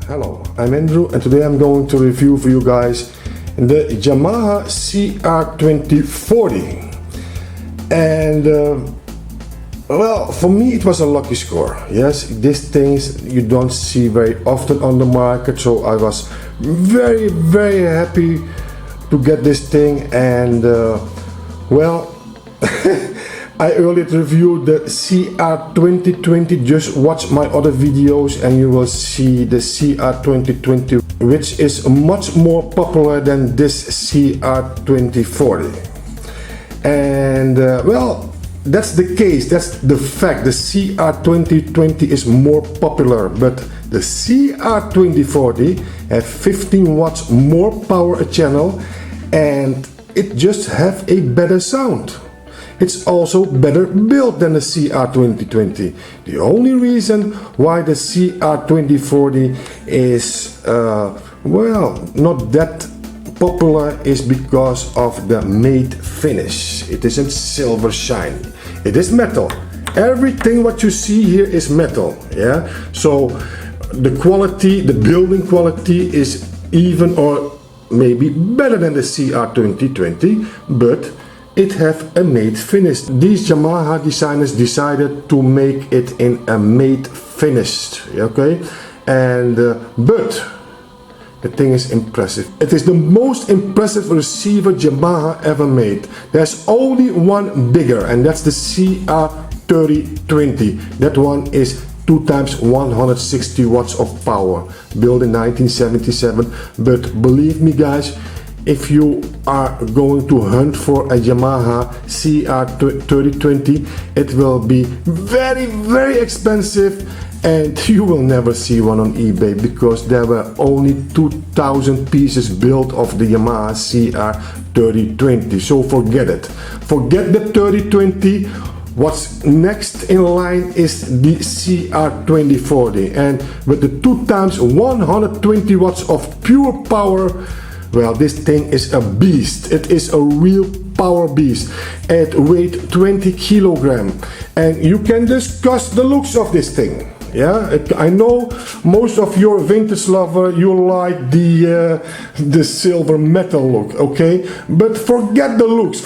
Hello, I'm Andrew and today I'm going to review for you guys the Yamaha CR-2040. And well, for me it was a lucky score. Yes, these things you don't see very often on the market, so I was very happy to get this thing. And well, I earlier reviewed the CR-2020. Just watch my other videos and you will see the CR-2020, which is much more popular than this CR-2040. And well, that's the case, that's the fact. The CR-2020 is more popular, but the CR-2040 have 15 watts more power a channel, and it just have a better sound. It's also better built than the CR-2020. The only reason why the CR-2040 is well, not that popular is because of the matte finish. It isn't silver shine. It is metal. Everything what you see here is metal. Yeah. So the quality, the building quality is even or maybe better than the CR-2020, but it have a matte finish. These Yamaha designers decided to make it in a matte finish, okay? And but the thing is impressive. It is the most impressive receiver Yamaha ever made. There's only one bigger, and that's the CR-3020. That one is 2 times 160 watts of power, built in 1977. But believe me guys, if you are going to hunt for a Yamaha CR-3020, it will be very expensive, and you will never see one on eBay because there were only 2,000 pieces built of the Yamaha CR-3020. So forget it. Forget the 3020. What's next in line is the CR-2040, and with the 2 times 120 watts of pure power, well, this thing is a beast. It is a real power beast. It weighs 20 kilograms, and you can discuss the looks of this thing. Yeah, I know most of your vintage lover, you like the silver metal look, okay? But forget the looks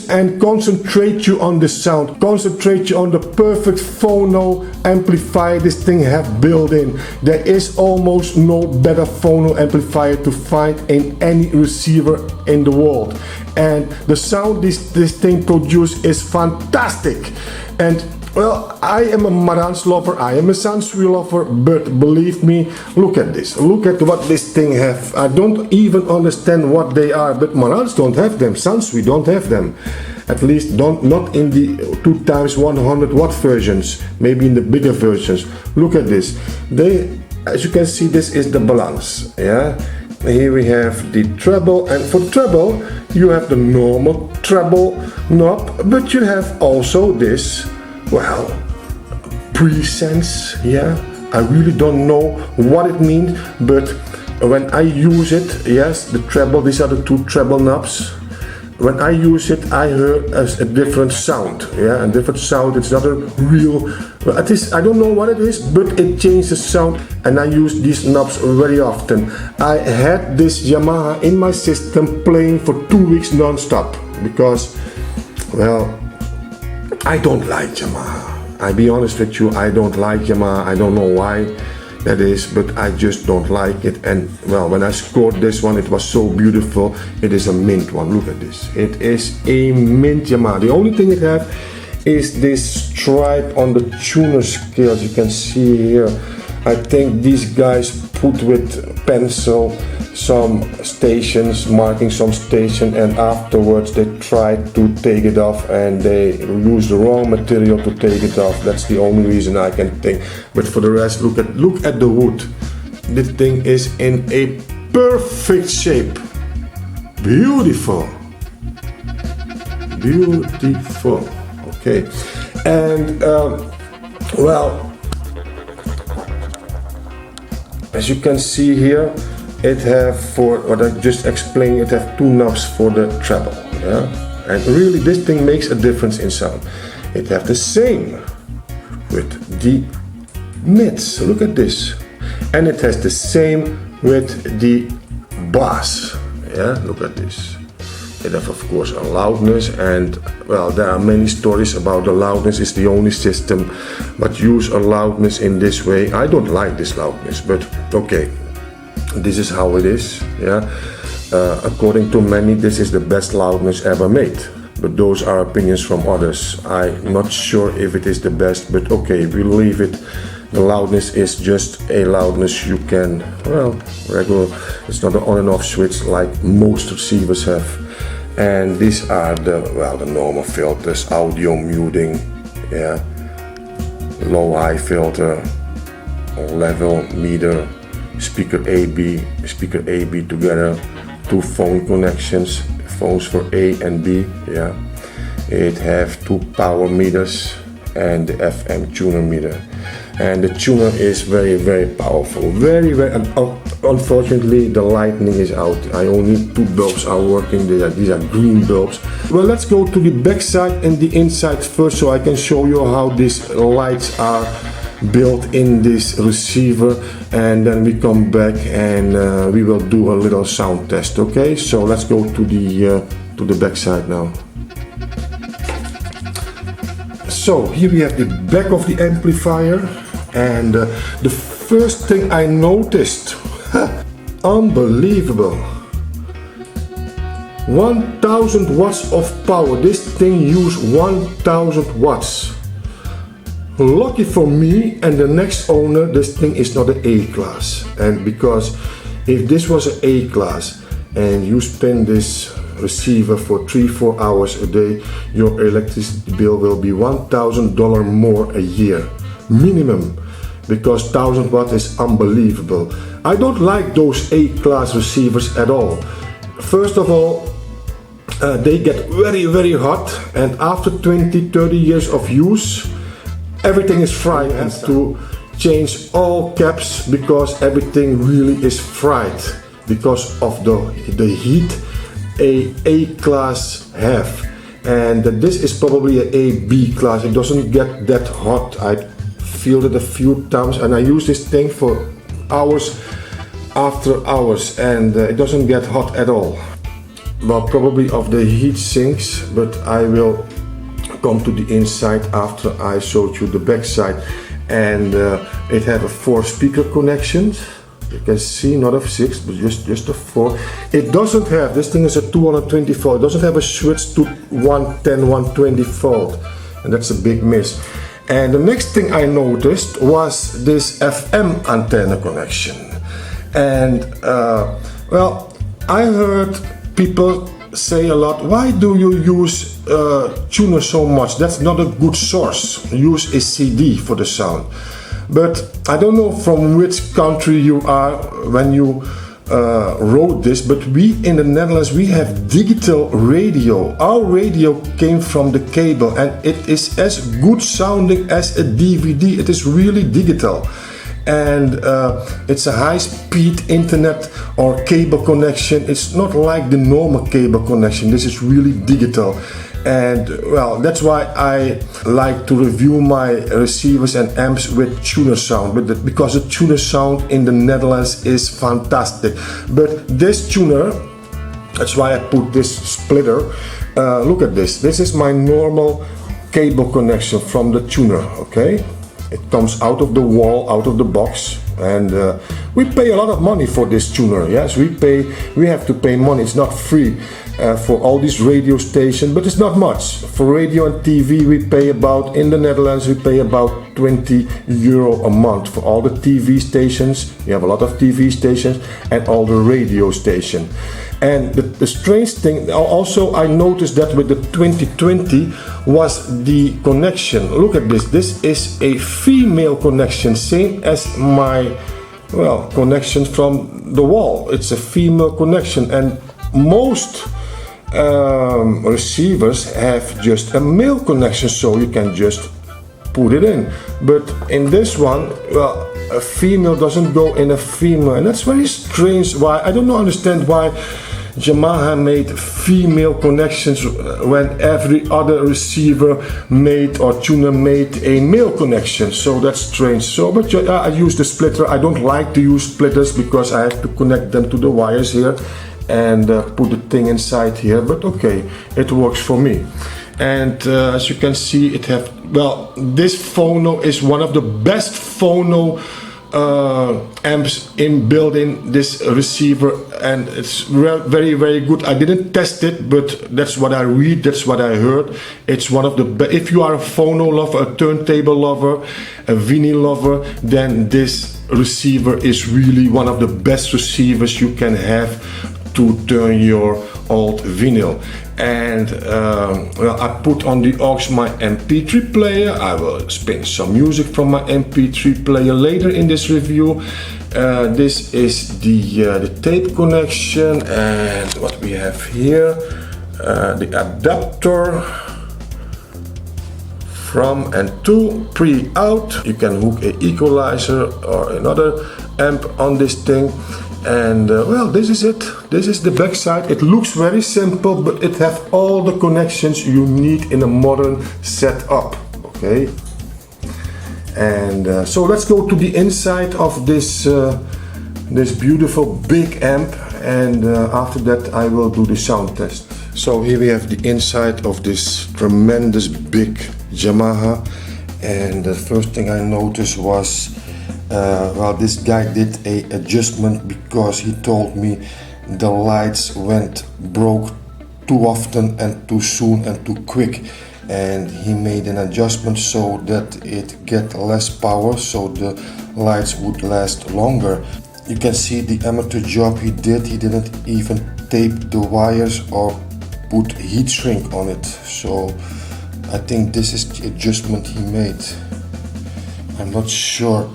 and concentrate you on the sound. Concentrate you on the perfect phono amplifier this thing have built in. There is almost no better phono amplifier to find in any receiver in the world. And the sound this thing produces is fantastic. And well, I am a Marantz lover, I am a Sansui lover, but believe me, look at this. Look at what this thing have. I don't even understand what they are, but Marantz don't have them, Sansui don't have them. At least not in the 2 times 100 watt versions, maybe in the bigger versions. Look at this. As you can see, this is the balance. Yeah. Here we have the treble, and for treble you have the normal treble knob, but you have also this, well, pre-sense. Yeah, I really don't know what it means, but when I use it, yes, the treble, these are the 2 treble knobs. When I use it, I heard a different sound. Yeah, a different sound. It's not a real, well, it is, I don't know what it is, but it changes the sound, and I use these knobs very often. I had this Yamaha in my system playing for 2 weeks non-stop because, well, I don't like Yamaha. I'll be honest with you, I don't like Yamaha. I don't know why that is, but I just don't like it. And well, when I scored this one, it was so beautiful. It is a mint one. Look at this. It is a mint Yamaha. The only thing it has is this stripe on the tuner scales. You can see here. I think these guys put with pencil some stations, marking some station, and afterwards they try to take it off and they use the wrong material to take it off. That's the only reason I can think. But for the rest, look at the wood. This thing is in a perfect shape. Beautiful. Beautiful. Okay. And well, as you can see here, it have, for what I just explained, it have 2 knobs for the treble. Yeah? And really this thing makes a difference in sound. It have the same with the mids. Look at this. And it has the same with the bass. Yeah, look at this. It has of course a loudness, and well, there are many stories about the loudness is the only system but use a loudness in this way. I don't like this loudness, but okay, this is how it is. Yeah, according to many, this is the best loudness ever made, but those are opinions from others. I'm not sure if it is the best, but okay, we leave it. The loudness is just a loudness you can, well, regular, it's not an on and off switch like most receivers have. And these are the, well, the normal filters: audio muting, yeah, low high filter, level meter, speaker AB together, two phone connections, phones for A and B, yeah. It have two power meters and the FM tuner meter. And the tuner is very, very powerful. Very, unfortunately, the lightning is out. I only two bulbs are working. These are green bulbs. Well, let's go to the back side and the inside first, so I can show you how these lights are built in this receiver, and then we come back and we will do a little sound test. Okay, so let's go to the back side now. So here we have the back of the amplifier, and the first thing I noticed, unbelievable, 1000 watts of power. This thing uses 1000 watts. Lucky for me and the next owner, this thing is not an A-class, and because if this was an A-class and you spend this receiver for 3-4 hours a day, your electricity bill will be $1,000 more a year minimum, because 1000 watts is unbelievable. I don't like those A-class receivers at all. First of all, they get very, very hot, and after 20-30 years of use, everything is fried. And to change all caps, because everything really is fried because of the heat A-class have, and this is probably an A-B class. It doesn't get that hot. I feel it a few times, and I use this thing for hours after hours, and it doesn't get hot at all. Well, probably of the heat sinks, but I will come to the inside after I showed you the back side. And it has a 4 speaker connections. You can see not a 6, but just a 4. It doesn't have, this thing is a 220 volt, it doesn't have a switch to 110, 120 volt, and that's a big miss. And the next thing I noticed was this FM antenna connection. And well, I heard people say a lot, why do you use tuner so much? That's not a good source. Use a CD for the sound. But I don't know from which country you are when you wrote this, but we in the Netherlands, we have digital radio. Our radio came from the cable, and it is as good sounding as a DVD. It is really digital. And it's a high-speed internet or cable connection. It's not like the normal cable connection. This is really digital. And well, that's why I like to review my receivers and amps with tuner sound, but because the tuner sound in the Netherlands is fantastic. But this tuner, that's why I put this splitter. Look at this. This is my normal cable connection from the tuner. Okay, it comes out of the wall, out of the box, and we pay a lot of money for this tuner. Yes, we have to pay money. It's not free. For all these radio stations, but it's not much. For radio and TV, we pay about, in the Netherlands, we pay about €20 a month for all the TV stations. We have a lot of TV stations and all the radio stations. And the strange thing, also I noticed that with the 2020 was the connection. Look at this. This is a female connection, same as my, well, connection from the wall. It's a female connection, and most receivers have just a male connection, so you can just put it in. But in this one, well, a female doesn't go in a female, and that's very strange. Why? I don't understand why Yamaha made female connections when every other receiver made or tuner made a male connection. So that's strange. So, but I use the splitter. I don't like to use splitters because I have to connect them to the wires here and put the thing inside here. But okay, it works for me. And as you can see, it have, well, this phono is one of the best phono amps in building this receiver, and it's very good. I didn't test it, but that's what I read, that's what I heard. It's one of the best. If you are a phono lover, a turntable lover, a vinyl lover, then this receiver is really one of the best receivers you can have to turn your old vinyl. And well, I put on the aux my MP3 player. I will spin some music from my MP3 player later in this review. This is the tape connection, and what we have here, the adapter from and to, pre-out. You can hook an equalizer or another amp on this thing. And well, this is it. This is the back side. It looks very simple, but it has all the connections you need in a modern setup. Okay. And so let's go to the inside of this this beautiful big amp, and after that I will do the sound test. So here we have the inside of this tremendous big Yamaha, and the first thing I noticed was well, this guy did a adjustment because he told me the lights broke too often and too soon and too quick, and he made an adjustment so that it get less power, so the lights would last longer. You can see the amateur job he did. He didn't even tape the wires or put heat shrink on it, so I think this is the adjustment he made. I'm not sure,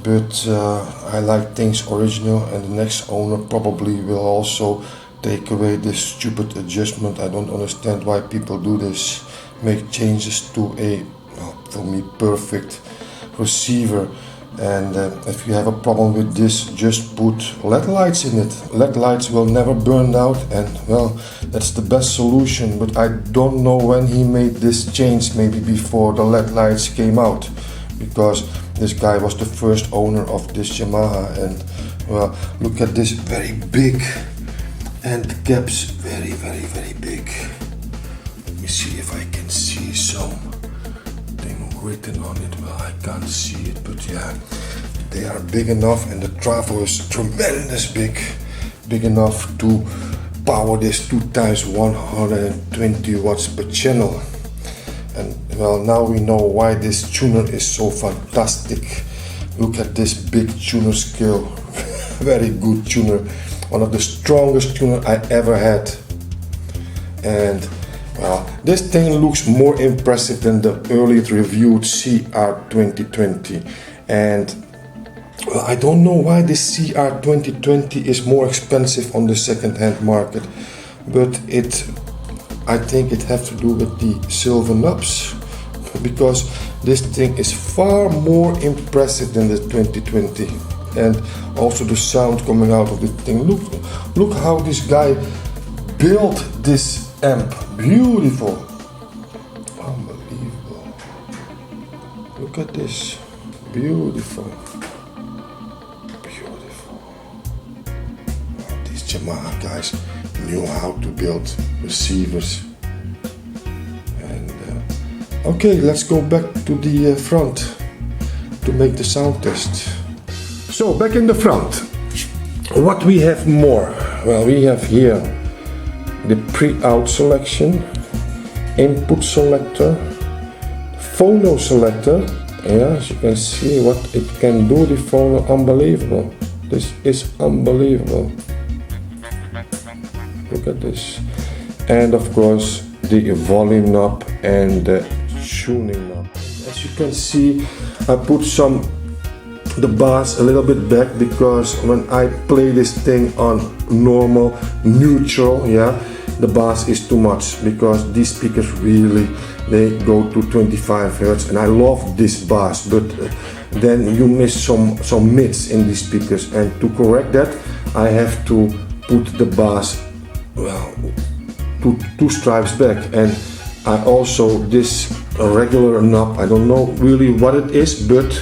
but I like things original, and the next owner probably will also take away this stupid adjustment. I don't understand why people do this, make changes to a, well, for me, perfect receiver. And if you have a problem with this, just put LED lights in it. LED lights will never burn out, and well, that's the best solution. But I don't know when he made this change, maybe before the LED lights came out, because this guy was the first owner of this Yamaha. And well, look at this, very big, and the caps very big. Let me see if I can see something written on it. Well, I can't see it, but yeah, they are big enough, and the trafo is tremendous big enough to power this 2 times 120 watts per channel. And well, now we know why this tuner is so fantastic. Look at this big tuner scale. Very good tuner, one of the strongest tuner I ever had. And well, this thing looks more impressive than the earlier reviewed CR-2040. And well, I don't know why this CR-2040 is more expensive on the second-hand market, but I think it has to do with the silver knobs, because this thing is far more impressive than the 2020, and also the sound coming out of the thing. Look how this guy built this amp. Beautiful, unbelievable. Look at this, beautiful. These Yamaha guys knew how to build receivers. And okay, let's go back to the front to make the sound test. So back in the front, what we have more? Well, we have here the pre-out selection, input selector, phono selector. Yeah, as you can see what it can do, the phono, unbelievable. This is unbelievable. Look at this. And of course the volume knob and the tuning knob. As you can see, I put the bass a little bit back, because when I play this thing on normal, neutral, yeah, the bass is too much, because these speakers really, they go to 25 Hz, and I love this bass, but then you miss some mids in these speakers, and to correct that I have to put the bass well, two stripes back, and I also this regular knob, I don't know really what it is, but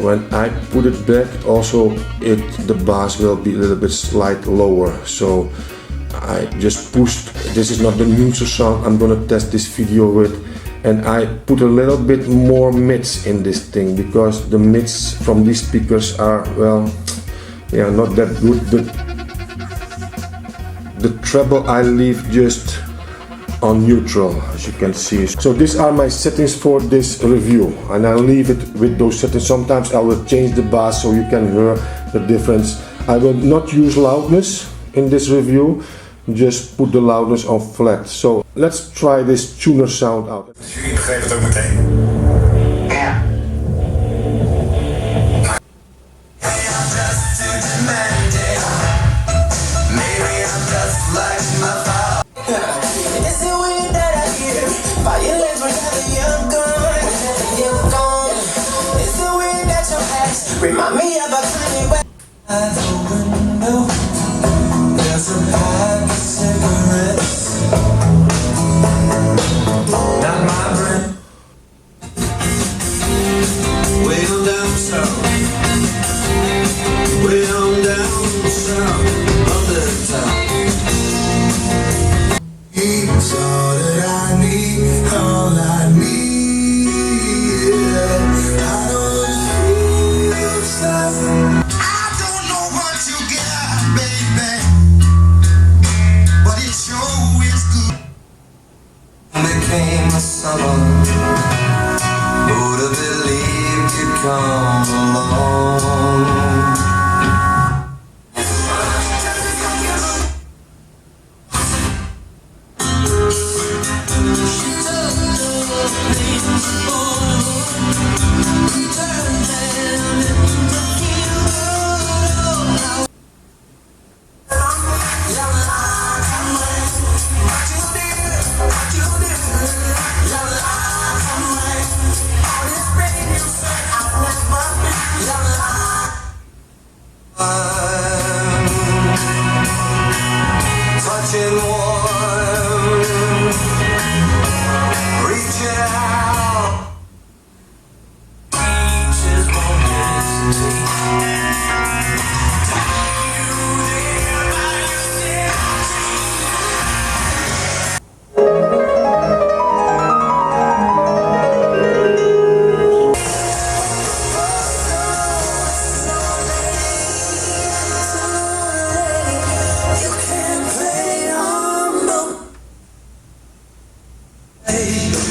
when I put it back also the bass will be a little bit slight lower. So I just pushed, this is not the neutral sound I'm gonna test this video with, and I put a little bit more mids in this thing because the mids from these speakers are, well, yeah, not that good. The treble I leave just on neutral, as you can see. So these are my settings for this review, and I leave it with those settings. Sometimes I will change the bass so you can hear the difference. I will not use loudness in this review, just put the loudness on flat. So let's try this tuner sound out. Jullie begrepen het ook meteen. Ja. Remind me of a tiny way. At the window, there's a pack of cigarettes. Not my breath. Way on down south. Way on down south. Under the town. He's all that I need, all I need. Became a summer. Who'd have believed you'd come along? Touching warm, reaching out, reaches won't hesitate.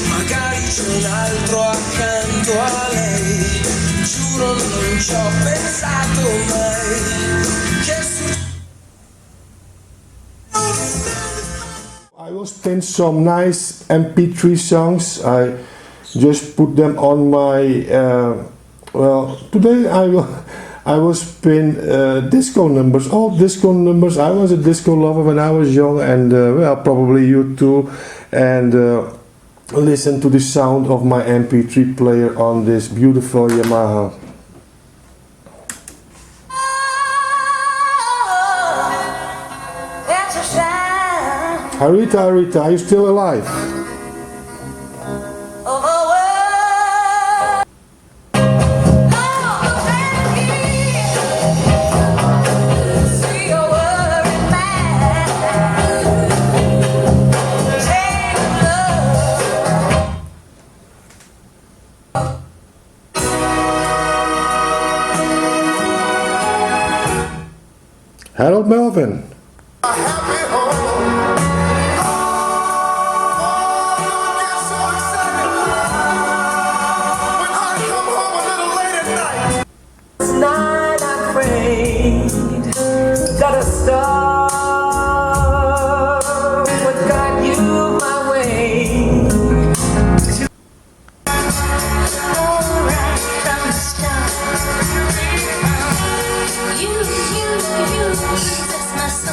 Magari c'è un altro accanto a lei, giuro non ci ho pensato mai. I will spin some nice MP3 songs. I just put them on my, well, today I will spin disco numbers, all disco numbers. I was a disco lover when I was young, and well, probably you too. And listen to the sound of my MP3 player on this beautiful Yamaha. Rita, are you still alive? Harold Melvin. Got a star, what got you my way? Alright from the start. You, that's my soul.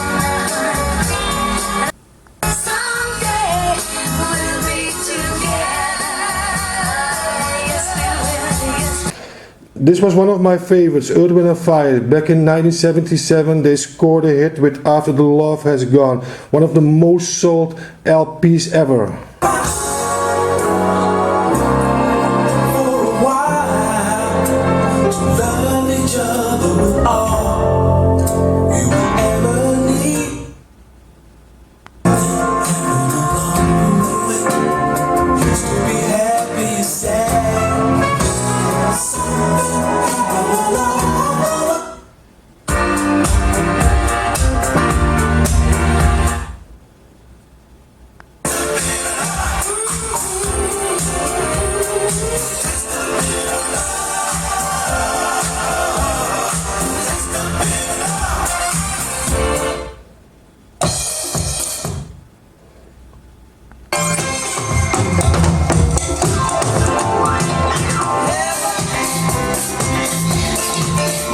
This was one of my favorites, Earth, Wind & Fire. Back in 1977, they scored a hit with After the Love Has Gone, one of the most sold LPs ever. For a while, to love each other with all you will ever need. Used to be happy, sad.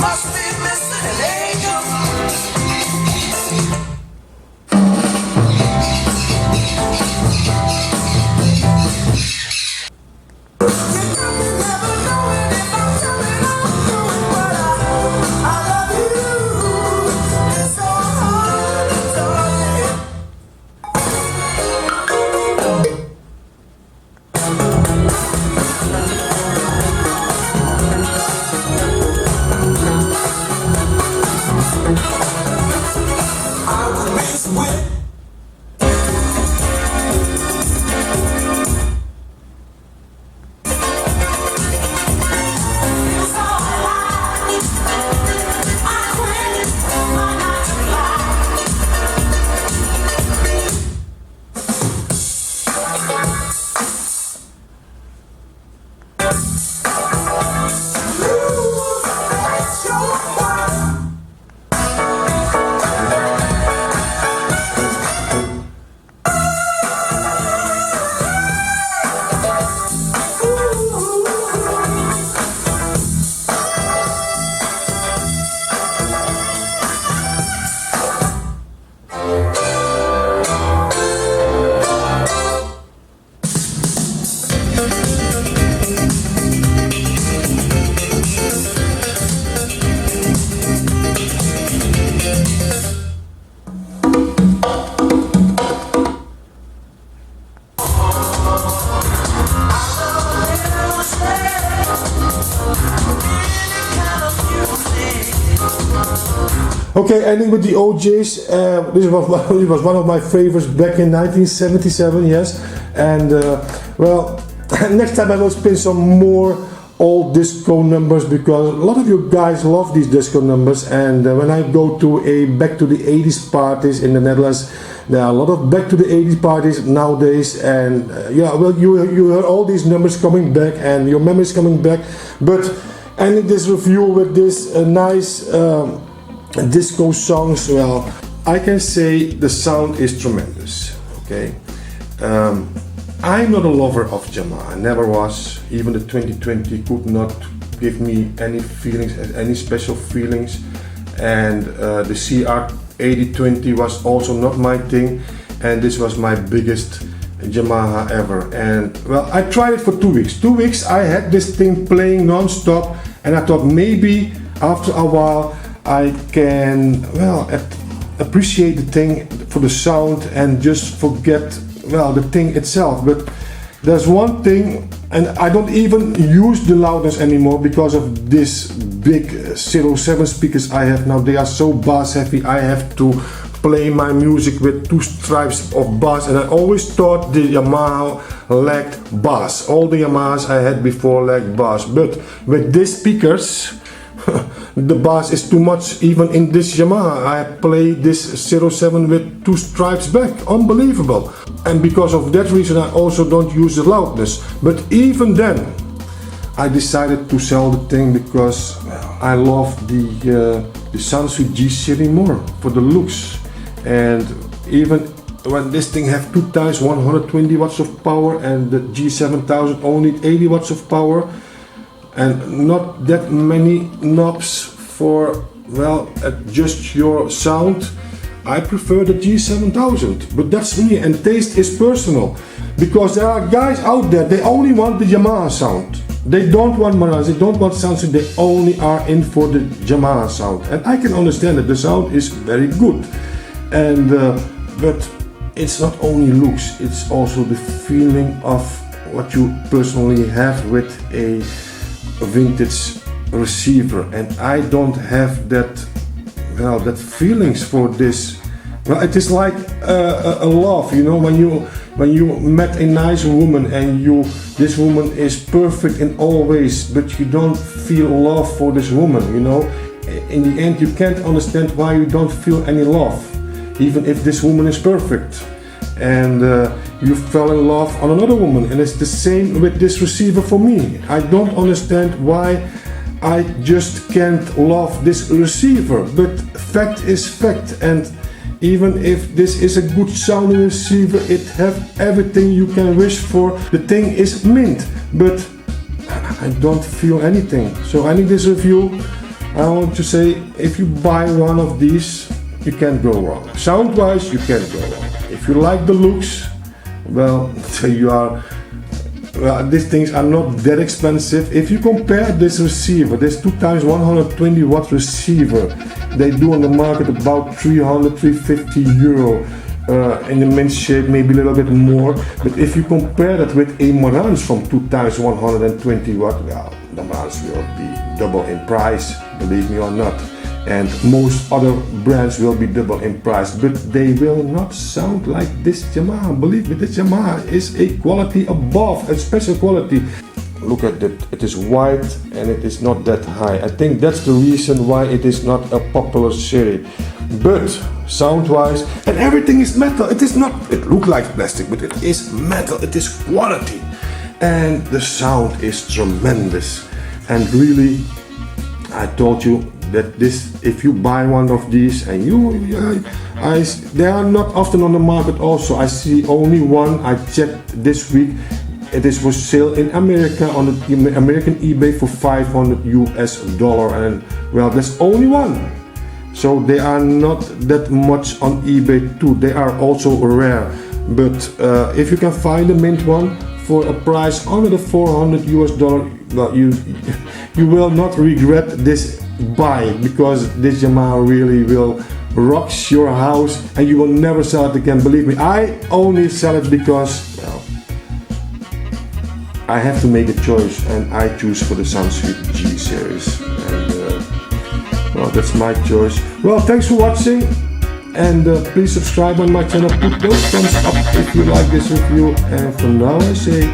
Must be missing an angel. Never knowing if I'm coming or going, but I love you. It's so hard to tell you. I was raised with Okay, ending with the OJs. This was one of my favorites back in 1977, yes. And well, next time I will spin some more old disco numbers, because a lot of you guys love these disco numbers. And when I go to a back to the 80s parties in the Netherlands, there are a lot of back to the 80s parties nowadays. And yeah, well, you heard all these numbers coming back and your memories coming back. But ending this review with this nice disco songs, well, I can say the sound is tremendous. Okay, I'm not a lover of Yamaha, never was. Even the 2020 could not give me any feelings, any special feelings, and the CR-2040 was also not my thing, and this was my biggest Yamaha ever. And well, I tried it for 2 weeks. 2 weeks I had this thing playing non-stop, and I thought maybe after a while I can, well, appreciate the thing for the sound and just forget, well, the thing itself. But there's one thing, and I don't even use the loudness anymore because of this big 07 speakers I have now. They are so bass heavy. I have to play my music with 2 stripes of bass, and I always thought the Yamaha lacked bass. All the Yamahas I had before lacked bass, but with these speakers the bass is too much. Even in this Yamaha I play this 07 with 2 stripes back, unbelievable. And because of that reason I also don't use the loudness. But even then I decided to sell the thing because I love the Sansui G series more for the looks. And even when this thing have 2 times 120 watts of power and the G7000 only 80 watts of power, and not that many knobs for, well, adjust your sound, I prefer the G7000. But that's me, and taste is personal, because there are guys out there, they only want the Yamaha sound. They don't want Marantz, they don't want sound, so they only are in for the Yamaha sound. And I can understand that the sound is very good. And but it's not only looks, it's also the feeling of what you personally have with a vintage receiver. And I don't have that, well, that feelings for this. Well, it is like a love, you know, when you met a nice woman and this woman is perfect in all ways, but you don't feel love for this woman, you know. In the end, you can't understand why you don't feel any love, even if this woman is perfect. And you fell in love on another woman, and it's the same with this receiver for me. I don't understand why I just can't love this receiver, but fact is fact. And even if this is a good sounding receiver, it has everything you can wish for. The thing is mint, but I don't feel anything. So I need this review. I want to say, if you buy one of these, you can't go wrong. Sound wise, you can't go wrong. If you like the looks, well, these things are not that expensive. If you compare this receiver, this 2x 120 watt receiver, they do on the market about 350 euro in the mint shape, maybe a little bit more. But if you compare that with a Marantz from 2x 120 watt, well, the Marantz will be double in price, believe me or not. And most other brands will be double in price, but they will not sound like this Yamaha. Believe me, this Yamaha is a quality above, a special quality. Look at it, it is wide and it is not that high. I think that's the reason why it is not a popular series. But sound wise, and everything is metal. It is not, it looks like plastic, but it is metal, it is quality. And the sound is tremendous. And really, I told you that this, if you buy one of these, and they are not often on the market also. I see only one, I checked this week. It is for sale in America on the American eBay for $500 US, and well, there's only one. So they are not that much on eBay too. They are also rare. But if you can find a mint one for a price under the $400 US, well, you will not regret this buy, because this Yamaha really will rock your house and you will never sell it again. Believe me, I only sell it because, well, I have to make a choice, and I choose for the Soundsuite G series, and well, that's my choice. Well, thanks for watching, and please subscribe on my channel, put those thumbs up if you like this review, and for now I say